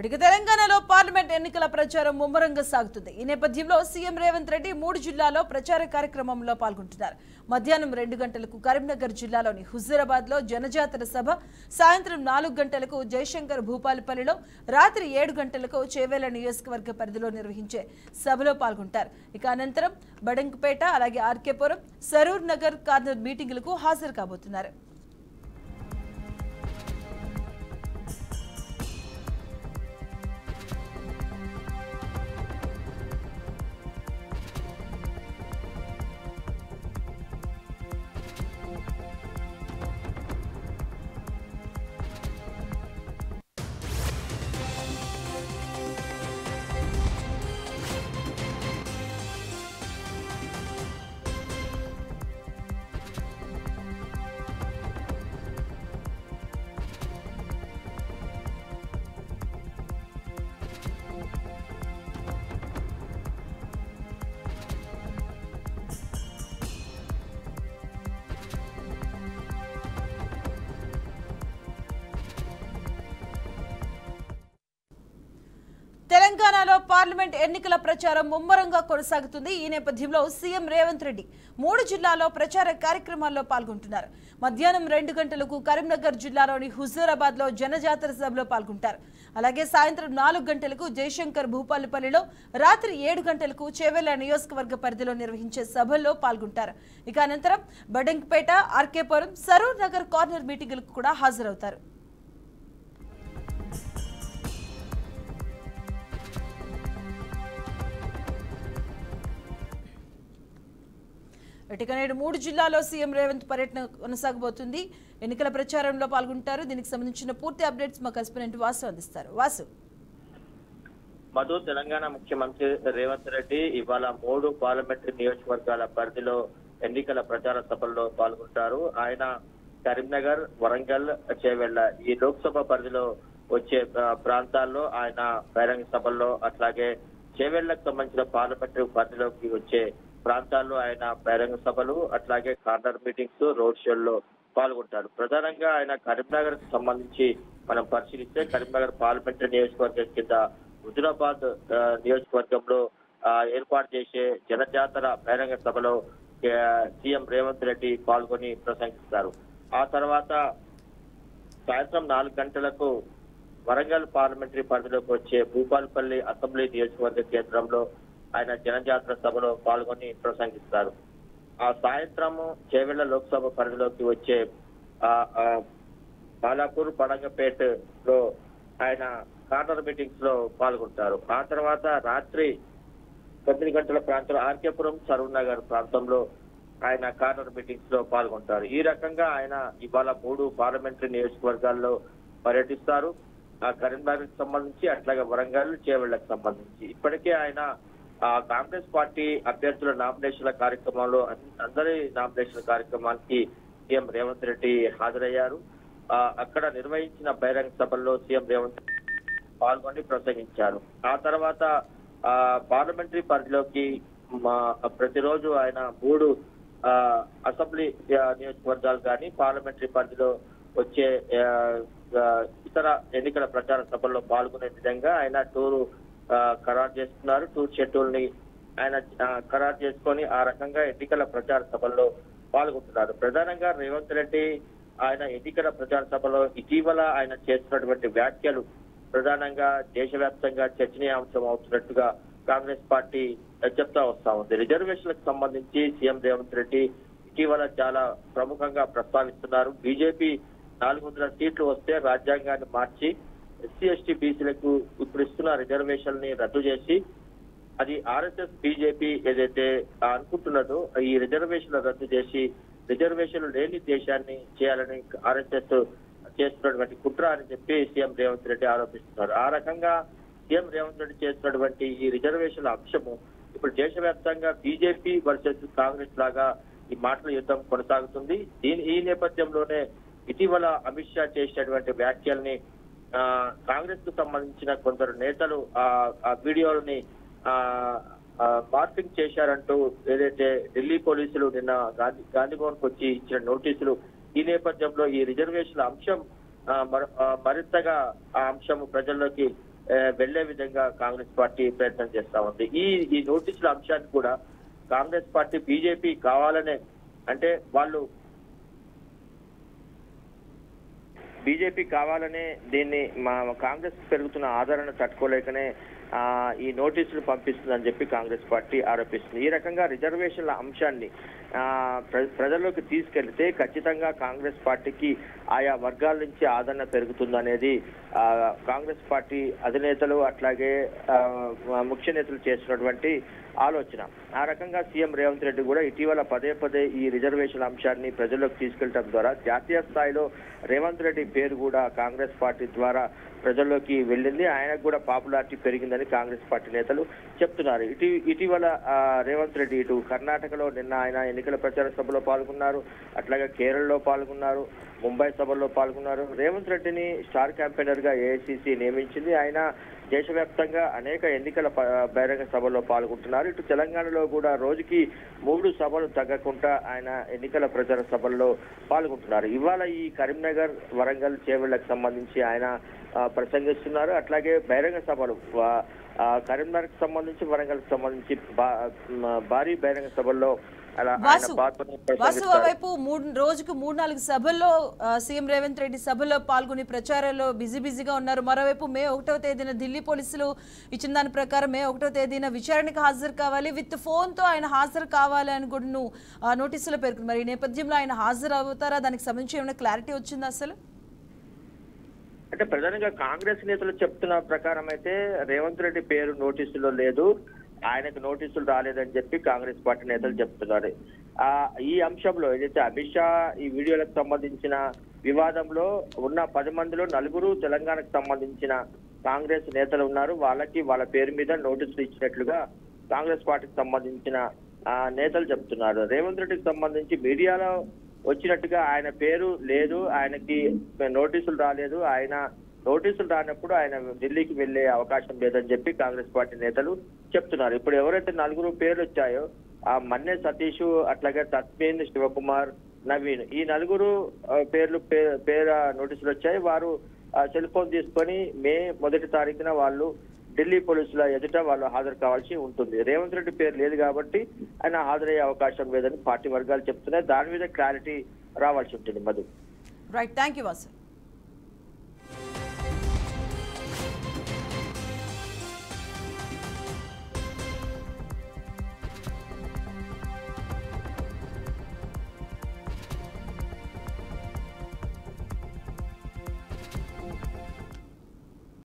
ఇక తెలంగాణలో పార్లమెంట్ ఎన్నికల ప్రచారం ముమ్మరంగా సాగుతుంది. ఈ నేపథ్యంలో సీఎం రేవంత్ రెడ్డి 3 జిల్లాల్లో ప్రచార కార్యక్రమంలో పాల్గొంటున్నారు. మధ్యాహ్నం 2 గంటలకు కరీంనగర్ జిల్లాలోని హుజూరాబాద్లో జనజాతర సభ, సాయంత్రం 4 గంటలకు జయశంకర్ భూపాలపల్లిలో, రాత్రి 7 గంటలకు చేవేళ్ల నియోజకవర్గ పరిధిలో నిర్వహించే సభలో పాల్గొంటారు. ఇక అనంతరం బడంగపేట, అలాగే ఆర్కేపురం, సరూర్ నగర్ కార్నర్ మీటింగులకు హాజరు కాబోతున్నారు. తెలంగాణలో పార్లమెంట్ ఎన్నికల ప్రచారం ముమ్మరంగా కొనసాగుతుంది. ఈ నేపథ్యంలో సీఎం రేవంత్ రెడ్డి 3 జిల్లాల్లో ప్రచార కార్యక్రమాల్లో పాల్గొంటున్నారు. మధ్యాహ్నం 2 గంటలకు కరీంనగర్ జిల్లాలోని హుజూరాబాద్లో జనజాతర సభలో పాల్గొంటారు. అలాగే సాయంత్రం 4 గంటలకు జయశంకర్ భూపాలపల్లిలో, రాత్రి 7 గంటలకు చేవేళ్ల నియోజకవర్గ పరిధిలో నిర్వహించే సభల్లో పాల్గొంటారు. ఇక అనంతరం బడంగపేట, ఆర్కేపురం, సరూర్ నగర్ కార్నర్ మీటింగులకు కూడా హాజరవుతారు. ఇక నేడు 3 జిల్లాల్లో సీఎం రేవంత్ పర్యటన కొనసాగబోతుంది. ఎన్నికల ప్రచారంలో పాల్గొంటారు. దీనికి సంబంధించిన పూర్తి అప్డేట్స్ మా కరెస్పాండెంట్ వాసు అందిస్తారు. వాసు, మధు, తెలంగాణ ముఖ్యమంత్రి రేవంత్ రెడ్డి ఇవాళ 3 పార్లమెంటరీ నియోజకవర్గాల పరిధిలో ఎన్నికల ప్రచార సభల్లో పాల్గొంటారు. ఆయన కరీంనగర్, వరంగల్, చేవెళ్ల ఈ లోక్సభ పరిధిలో వచ్చే ప్రాంతాల్లో ఆయన బహిరంగ సభల్లో, అట్లాగే చేవెళ్లకు సంబంధించిన పార్లమెంటరీ పరిధిలోకి వచ్చే ప్రాంతాల్లో ఆయన బహిరంగ సభలు, అట్లాగే కార్నర్ మీటింగ్స్, రోడ్ షోల్లో పాల్గొంటారు. ప్రధానంగా ఆయన కరీంనగర్ కు సంబంధించి మనం పరిశీలిస్తే కరీంనగర్ పార్లమెంటరీ నియోజకవర్గం కింద హుజూరాబాద్ నియోజకవర్గంలో ఏర్పాటు చేసే జనజాతర బహిరంగ సభలో సీఎం రేవంత్ రెడ్డి పాల్గొని ప్రసంగిస్తారు. ఆ తర్వాత సాయంత్రం 4 గంటలకు వరంగల్ పార్లమెంటరీ పరిధిలోకి వచ్చే భూపాలపల్లి అసెంబ్లీ నియోజకవర్గ కేంద్రంలో ఆయన జనజాతర సభలో పాల్గొని ప్రసంగిస్తారు. ఆ సాయంత్రం చేవెళ్ల లోక్సభ పరిధిలోకి వచ్చే బాలాపూర్, బడంగపేటలో ఆయన కార్నర్ మీటింగ్స్ లో పాల్గొంటారు. ఆ తర్వాత రాత్రి 9 గంటల ప్రాంతంలో ఆర్కేపురం, సరూర్ నగర్ ప్రాంతంలో ఆయన కార్నర్ మీటింగ్స్ లో పాల్గొంటారు. ఈ రకంగా ఆయన ఇవాళ 3 పార్లమెంటరీ నియోజకవర్గాల్లో పర్యటిస్తారు. ఆ కరీంనగర్ కి సంబంధించి, అట్లాగే వరంగల్, చేవెళ్లకు సంబంధించి ఇప్పటికే ఆయన కాంగ్రెస్ పార్టీ అభ్యర్థుల నామినేషన్ల కార్యక్రమంలో అందరి నామినేషన్ కార్యక్రమానికి సీఎం రేవంత్ రెడ్డి హాజరయ్యారు. అక్కడ నిర్వహించిన బహిరంగ సభల్లో సీఎం రేవంత్ పాల్గొని ప్రసంగించారు. ఆ తర్వాత పార్లమెంటరీ పరిధిలోకి ప్రతిరోజు ఆయన 3 అసెంబ్లీ నియోజకవర్గాలు కానీ పార్లమెంటరీ పరిధిలో వచ్చే ఇతర ఎన్నికల ప్రచార సభల్లో పాల్గొనే విధంగా ఆయన టూరు ఖరారు చేస్తున్నారు. టూర్ షెడ్యూల్ ని ఆయన ఖరారు చేసుకొని ఆ రకంగా ఎన్నికల ప్రచార సభల్లో పాల్గొంటున్నారు. ప్రధానంగా రేవంత్ రెడ్డి ఆయన ఎన్నికల ప్రచార సభలో ఇటీవల ఆయన చేస్తున్నటువంటి వ్యాఖ్యలు ప్రధానంగా దేశవ్యాప్తంగా చర్చనీయాంశం అవుతున్నట్టుగా కాంగ్రెస్ పార్టీ చెప్తా వస్తా ఉంది. రిజర్వేషన్లకు సంబంధించి సీఎం రేవంత్ రెడ్డి ఇటీవల చాలా ప్రముఖంగా ప్రస్తావిస్తున్నారు. బీజేపీ 400 సీట్లు వస్తే రాజ్యాంగాన్ని మార్చి ఎస్సీ, ఎస్టీ, బీసీలకు ఇప్పుడు ఇస్తున్న రిజర్వేషన్ ని రద్దు చేసి, అది ఆర్ఎస్ఎస్, బీజేపీ ఏదైతే అనుకుంటున్నదో ఈ రిజర్వేషన్ రద్దు చేసి రిజర్వేషన్లు లేని దేశాన్ని చేయాలని ఆర్ఎస్ఎస్ చేస్తున్నటువంటి కుట్ర అని చెప్పి సీఎం రేవంత్ రెడ్డి ఆరోపిస్తున్నారు. ఆ రకంగా సీఎం రేవంత్ రెడ్డి చేస్తున్నటువంటి ఈ రిజర్వేషన్ల అంశము ఇప్పుడు దేశవ్యాప్తంగా బీజేపీ వర్సెస్ కాంగ్రెస్ లాగా ఈ మాటల యుద్ధం కొనసాగుతుంది. ఈ నేపథ్యంలోనే ఇటీవల అమిత్ షా చేసినటువంటి వ్యాఖ్యల్ని కాంగ్రెస్ కు సంబంధించిన కొందరు నేతలు ఆ వీడియోలని మార్పింగ్ చేశారంటూ ఏదైతే ఢిల్లీ పోలీసులు నిన్న గాంధీ భవన్ కు వచ్చి ఇచ్చిన నోటీసులు, ఈ నేపథ్యంలో ఈ రిజర్వేషన్ల అంశం మరింతగా ఆ అంశం ప్రజల్లోకి వెళ్లే విధంగా కాంగ్రెస్ పార్టీ ప్రయత్నం చేస్తా ఉంది. ఈ నోటీసుల అంశాన్ని కూడా కాంగ్రెస్ పార్టీ బీజేపీ కావాలనే, అంటే వాళ్ళు బీజేపీ కావాలనే దీన్ని మా కాంగ్రెస్ పెరుగుతున్న ఆదరణ తట్టుకోలేకనే ఈ నోటీసులు పంపిస్తుందని చెప్పి కాంగ్రెస్ పార్టీ ఆరోపిస్తుంది. ఈ రకంగా రిజర్వేషన్ల అంశాన్ని ప్రజల్లోకి తీసుకెళ్తే ఖచ్చితంగా కాంగ్రెస్ పార్టీకి ఆయా వర్గాల నుంచి ఆదరణ పెరుగుతుందనేది కాంగ్రెస్ పార్టీ అధినేతలు అట్లాగే ముఖ్య నేతలు చేస్తున్నటువంటి ఆలోచన. ఆ రకంగా సీఎం రేవంత్ రెడ్డి కూడా ఇటీవల పదే ఈ రిజర్వేషన్ అంశాన్ని ప్రజల్లోకి తీసుకెళ్లడం ద్వారా జాతీయ స్థాయిలో రేవంత్ రెడ్డి పేరు కూడా కాంగ్రెస్ పార్టీ ద్వారా ప్రజల్లోకి వెళ్ళింది. ఆయనకు కూడా పాపులారిటీ పెరిగిందని కాంగ్రెస్ పార్టీ నేతలు చెప్తున్నారు. ఇటీవల రేవంత్ రెడ్డి ఇటు కర్ణాటకలో నిన్న ఆయన ఎన్నికల ప్రచార సభలో పాల్గొన్నారు, అట్లాగే కేరళలో పాల్గొన్నారు, ముంబై సభల్లో పాల్గొన్నారు. రేవంత్ రెడ్డిని స్టార్ క్యాంపెయినర్ గా ఏఐసిసి నియమించింది. ఆయన దేశవ్యాప్తంగా అనేక ఎన్నికల బహిరంగ సభల్లో పాల్గొంటున్నారు. ఇటు తెలంగాణలో కూడా రోజుకి 3 సభలు తగ్గకుండా ఆయన ఎన్నికల ప్రచార సభల్లో పాల్గొంటున్నారు. ఇవాళ ఈ కరీంనగర్, వరంగల్, చేవెళ్లకు సంబంధించి ఆయన ప్రసంగిస్తున్నారు. అట్లాగే బహిరంగ సభలు కరీంనగర్ కి సంబంధించి, వరంగల్ కి సంబంధించి భారీ బహిరంగ సభల్లో వైపు రోజుకు 3-4 సభల్లో సీఎం రేవంత్ రెడ్డి సభలో పాల్గొని ప్రచారంలో బిజీగా ఉన్నారు. మరోవైపు మే 1వ తేదీన ఢిల్లీ పోలీసులు ఇచ్చిన దాని ప్రకారం మే 1వ తేదీన విచారణకు హాజరు కావాలి, విత్ ఫోన్ తో ఆయన హాజరు కావాలి అని కూడా నోటీసులో పేర్కొంది. మరి ఈ నేపథ్యంలో ఆయన హాజరు అవుతారా? దానికి సంబంధించి ఏమైనా క్లారిటీ వచ్చిందా? అసలు అంటే ప్రధానంగా కాంగ్రెస్ నేతలు చెప్తున్న ప్రకారం అయితే రేవంత్ రెడ్డి పేరు నోటీసులో లేదు, ఆయనకు నోటీసులు రాలేదని చెప్పి కాంగ్రెస్ పార్టీ నేతలు చెప్తున్నారు. ఈ అంశంలో ఏదైతే అమిత్ షా ఈ వీడియోలకు సంబంధించిన వివాదంలో ఉన్న 10 మందిలో 4 తెలంగాణకు సంబంధించిన కాంగ్రెస్ నేతలు ఉన్నారు. వాళ్ళ పేరు మీద నోటీసులు ఇచ్చినట్లుగా కాంగ్రెస్ పార్టీకి సంబంధించిన నేతలు చెప్తున్నారు. రేవంత్ రెడ్డికి సంబంధించి మీడియాలో వచ్చినట్టుగా ఆయన పేరు లేదు, ఆయనకి నోటీసులు రాలేదు, ఆయన నోటీసులు రానప్పుడు ఆయన ఢిల్లీకి వెళ్లే అవకాశం లేదని చెప్పి కాంగ్రెస్ పార్టీ నేతలు చెప్తున్నారు. ఇప్పుడు ఎవరైతే 4 పేర్లు వచ్చాయో మన్నే సతీష్, అట్లాగే తస్మీన్, శివకుమార్, నవీన్, ఈ 4 పేరు నోటీసులు వచ్చాయి. వారు సెల్ ఫోన్ తీసుకొని మే 1వ తారీఖున వాళ్ళు ఢిల్లీ పోలీసుల ఎదుట వాళ్ళు హాజరు కావాల్సి ఉంటుంది. రేవంత్ రెడ్డి పేరు లేదు కాబట్టి ఆయన హాజరయ్యే అవకాశం లేదని పార్టీ వర్గాలు చెప్తున్నాయి. దాని మీద క్లారిటీ రావాల్సి ఉంటుంది. Madhu. Right, thank you Vasu.